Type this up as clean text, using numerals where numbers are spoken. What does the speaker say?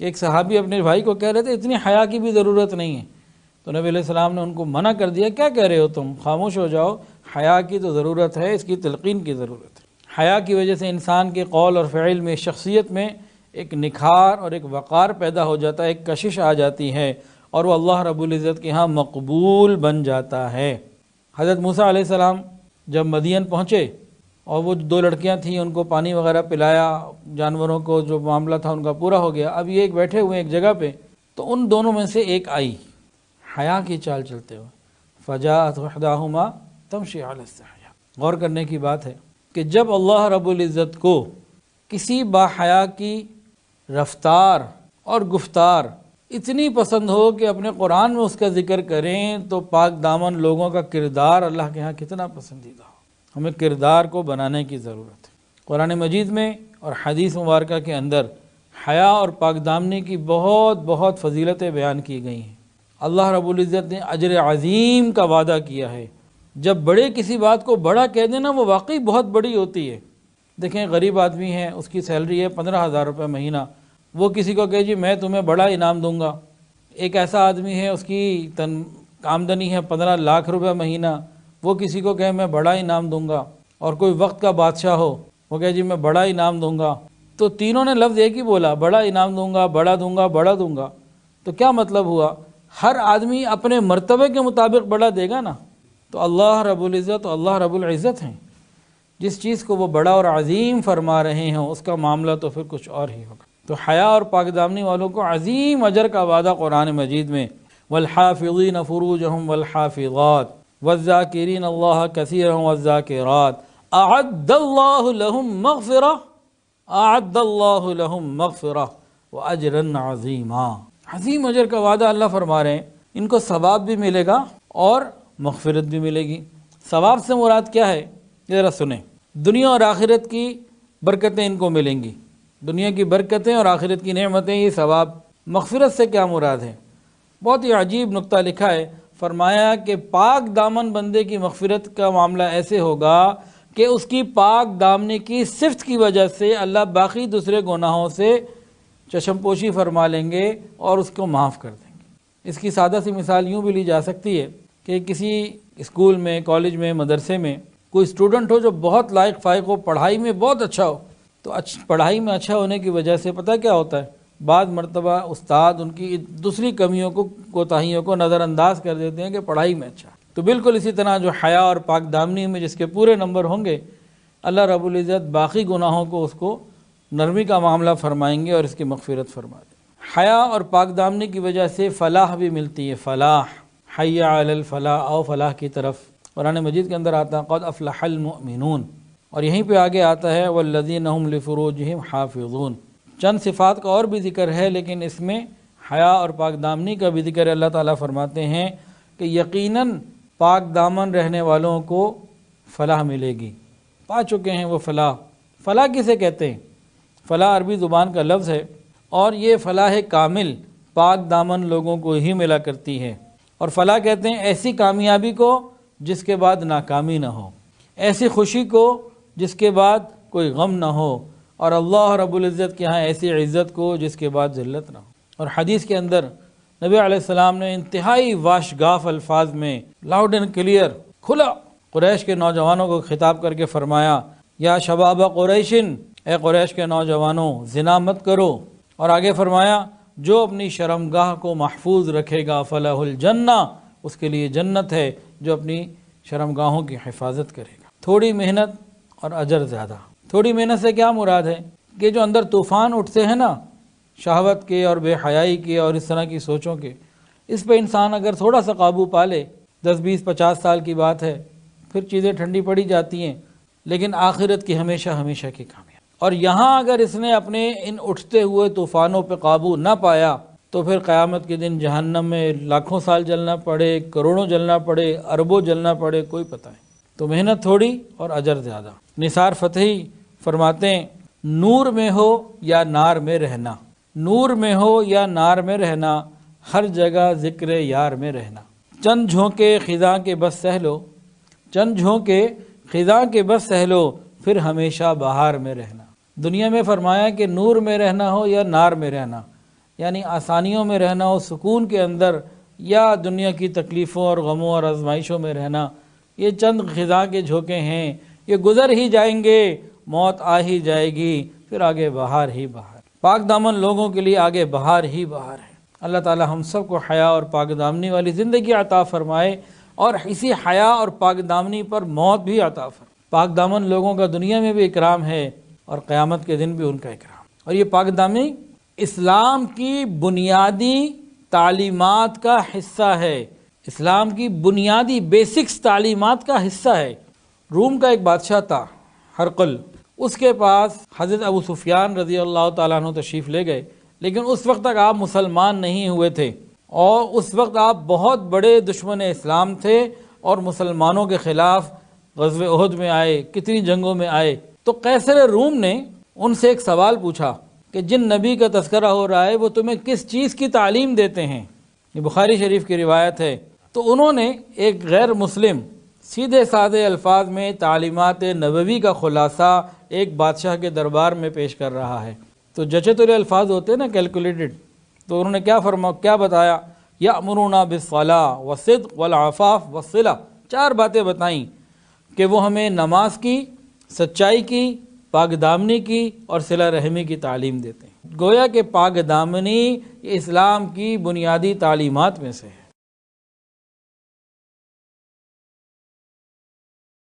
کہ ایک صحابی اپنے بھائی کو کہہ رہے تھے اتنی حیا کی بھی ضرورت نہیں ہے، تو نبی علیہ السلام نے ان کو منع کر دیا، کیا کہہ رہے ہو تم، خاموش ہو جاؤ، حیا کی تو ضرورت ہے، اس کی تلقین کی ضرورت ہے۔ حیا کی وجہ سے انسان کے قول اور فعل میں، شخصیت میں ایک نکھار اور ایک وقار پیدا ہو جاتا ہے، ایک کشش آ جاتی ہے، اور وہ اللہ رب العزت کے ہاں مقبول بن جاتا ہے۔ حضرت موسیٰ علیہ السلام جب مدین پہنچے اور وہ 2 لڑکیاں تھیں، ان کو پانی وغیرہ پلایا، جانوروں کو جو معاملہ تھا ان کا پورا ہو گیا، اب یہ ایک بیٹھے ہوئے ایک جگہ پہ، تو ان دونوں میں سے ایک آئی حیا کی چال چلتے ہوئے، فجاءت احداہما تمشی علی استحیاء۔ غور کرنے کی بات ہے کہ جب اللہ رب العزت کو کسی باحیا کی رفتار اور گفتار اتنی پسند ہو کہ اپنے قرآن میں اس کا ذکر کریں، تو پاک دامن لوگوں کا کردار اللہ کے ہاں کتنا پسندیدہ ہو۔ ہمیں کردار کو بنانے کی ضرورت ہے۔ قرآن مجید میں اور حدیث مبارکہ کے اندر حیا اور پاک دامنی کی بہت بہت فضیلتیں بیان کی گئی ہیں۔ اللہ رب العزت نے اجر عظیم کا وعدہ کیا ہے۔ جب بڑے کسی بات کو بڑا کہہ دینا، وہ واقعی بہت بڑی ہوتی ہے۔ دیکھیں غریب آدمی ہے، اس کی سیلری ہے 15,000 روپے مہینہ، وہ کسی کو کہے جی میں تمہیں بڑا انعام دوں گا۔ ایک ایسا آدمی ہے، اس کی آمدنی ہے 15 لاکھ روپے مہینہ، وہ کسی کو کہے میں بڑا انعام دوں گا۔ اور کوئی وقت کا بادشاہ ہو، وہ کہے جی میں بڑا انعام دوں گا۔ تو تینوں نے لفظ ایک ہی بولا، بڑا انعام دوں گا، بڑا دوں گا، بڑا دوں گا۔ تو کیا مطلب ہوا؟ ہر آدمی اپنے مرتبے کے مطابق بڑا دے گا نا۔ تو اللہ رب العزت اللہ رب العزت ہیں، جس چیز کو وہ بڑا اور عظیم فرما رہے ہیں اس کا معاملہ تو پھر کچھ اور ہی ہوگا۔ تو حیا اور پاک دامنی والوں کو عظیم اجر کا وعدہ قرآن مجید میں، والحافظین فروجہم والحافظات والذاکرین اللہ کثیرا والذاکرات اعد اللہ لہم مغفرہ، اعد اللہ لہم مغفرہ واجرا عظیما۔ عظیم اجر کا وعدہ اللہ فرما رہے ہیں، ان کو ثواب بھی ملے گا اور مغفرت بھی ملے گی۔ ثواب سے مراد کیا ہے؟ ذرا سنیں۔ دنیا اور آخرت کی برکتیں ان کو ملیں گی، دنیا کی برکتیں اور آخرت کی نعمتیں، یہ ثواب۔ مغفرت سے کیا مراد ہے؟ بہت ہی عجیب نقطہ لکھا ہے، فرمایا کہ پاک دامن بندے کی مغفرت کا معاملہ ایسے ہوگا کہ اس کی پاک دامنی کی صفت کی وجہ سے اللہ باقی دوسرے گناہوں سے چشم پوشی فرما لیں گے اور اس کو معاف کر دیں گے۔ اس کی سادہ سی مثال یوں بھی لی جا سکتی ہے کہ کسی اسکول میں، کالج میں، مدرسے میں کوئی اسٹوڈنٹ ہو جو بہت لائق فائق ہو، پڑھائی میں بہت اچھا ہو، تو پڑھائی میں اچھا ہونے کی وجہ سے پتہ کیا ہوتا ہے؟ بعض مرتبہ استاد ان کی دوسری کمیوں کو، کوتاہیوں کو نظر انداز کر دیتے ہیں کہ پڑھائی میں اچھا۔ تو بالکل اسی طرح جو حیا اور پاک دامنی میں جس کے پورے نمبر ہوں گے، اللہ رب العزت باقی گناہوں کو اس کو نرمی کا معاملہ فرمائیں گے اور اس کی مغفرت فرما دیں۔ حیا اور پاک دامنی کی وجہ سے فلاح بھی ملتی ہے، فلاح، حی علی الفلاح، او فلاح کی طرف۔ قرآن مجید کے اندر آتا ہے قد افلح المؤمنون، اور یہیں پہ آگے آتا ہے والذین هم لفروجہم حافظون۔ چند صفات کا اور بھی ذکر ہے، لیکن اس میں حیا اور پاک دامنی کا بھی ذکر ہے۔ اللہ تعالیٰ فرماتے ہیں کہ یقیناً پاک دامن رہنے والوں کو فلاح ملے گی، پا چکے ہیں وہ فلاح۔ فلاح کسے کہتے ہیں؟ فلاح عربی زبان کا لفظ ہے، اور یہ فلاح کامل پاک دامن لوگوں کو ہی ملا کرتی ہے۔ اور فلاح کہتے ہیں ایسی کامیابی کو جس کے بعد ناکامی نہ ہو، ایسی خوشی کو جس کے بعد کوئی غم نہ ہو، اور اللہ رب العزت کے ہاں ایسی عزت کو جس کے بعد ذلت نہ ہو۔ اور حدیث کے اندر نبی علیہ السلام نے انتہائی واشگاف الفاظ میں لاؤڈ اینڈ کلیئر کھلا قریش کے نوجوانوں کو خطاب کر کے فرمایا، یا شباب قریشن، اے قریش کے نوجوانوں زنا مت کرو۔ اور آگے فرمایا جو اپنی شرمگاہ کو محفوظ رکھے گا فلاح الجنہ، اس کے لیے جنت ہے، جو اپنی شرمگاہوں کی حفاظت کرے گا۔ تھوڑی محنت اور اجر زیادہ۔ تھوڑی محنت سے کیا مراد ہے؟ کہ جو اندر طوفان اٹھتے ہیں نا، شہوت کے اور بے حیائی کے اور اس طرح کی سوچوں کے، اس پہ انسان اگر تھوڑا سا قابو پا لے، 10 20 50 سال کی بات ہے، پھر چیزیں ٹھنڈی پڑی جاتی ہیں، لیکن آخرت کی ہمیشہ ہمیشہ کی کامیابی۔ اور یہاں اگر اس نے اپنے ان اٹھتے ہوئے طوفانوں پہ قابو نہ پایا، تو پھر قیامت کے دن جہنم میں لاکھوں سال جلنا پڑے، کروڑوں جلنا پڑے، اربوں جلنا پڑے، کوئی پتہ نہیں۔ تو محنت تھوڑی اور اجر زیادہ۔ نثار فتحی فرماتے ہیں نور میں ہو یا نار میں رہنا، نور میں ہو یا نار میں رہنا، ہر جگہ ذکر یار میں رہنا۔ چند جھونکے خزاں کے بس سہ لو، چند جھونکے خزاں کے بس سہ لو، پھر ہمیشہ بہار میں رہنا۔ دنیا میں فرمایا کہ نور میں رہنا ہو یا نار میں رہنا، یعنی آسانیوں میں رہنا اور سکون کے اندر، یا دنیا کی تکلیفوں اور غموں اور آزمائشوں میں رہنا، یہ چند خزاں کے جھونکے ہیں، یہ گزر ہی جائیں گے، موت آ ہی جائے گی، پھر آگے بہار ہی بہار۔ پاک دامن لوگوں کے لیے آگے بہار ہی بہار ہے۔ اللہ تعالی ہم سب کو حیا اور پاک دامنی والی زندگی عطا فرمائے، اور اسی حیا اور پاک دامنی پر موت بھی عطا فرمائے۔ پاک دامن لوگوں کا دنیا میں بھی اکرام ہے اور قیامت کے دن بھی ان کا اکرام۔ اور یہ پاک دامنی اسلام کی بنیادی تعلیمات کا حصہ ہے، اسلام کی بنیادی بیسکس تعلیمات کا حصہ ہے۔ روم کا ایک بادشاہ تھا ہرقل، اس کے پاس حضرت ابو سفیان رضی اللہ تعالیٰ عنہ تشریف لے گئے، لیکن اس وقت تک آپ مسلمان نہیں ہوئے تھے، اور اس وقت آپ بہت بڑے دشمن اسلام تھے اور مسلمانوں کے خلاف غزوہ احد میں آئے، کتنی جنگوں میں آئے۔ تو قیصر روم نے ان سے ایک سوال پوچھا کہ جن نبی کا تذکرہ ہو رہا ہے وہ تمہیں کس چیز کی تعلیم دیتے ہیں؟ یہ بخاری شریف کی روایت ہے۔ تو انہوں نے ایک غیر مسلم سیدھے سادے الفاظ میں تعلیمات نبوی کا خلاصہ ایک بادشاہ کے دربار میں پیش کر رہا ہے۔ تو جچے تلے الفاظ ہوتے ہیں نا، کیلکولیٹڈ۔ تو انہوں نے کیا بتایا؟ یأمرنا بالصلاۃ والصدق والعفاف والصلہ، 4 باتیں بتائیں کہ وہ ہمیں نماز کی، سچائی کی، پاک دامنی کی اور صلہ رحمی کی تعلیم دیتے ہیں۔ گویا کہ پاک دامنی اسلام کی بنیادی تعلیمات میں سے ہے۔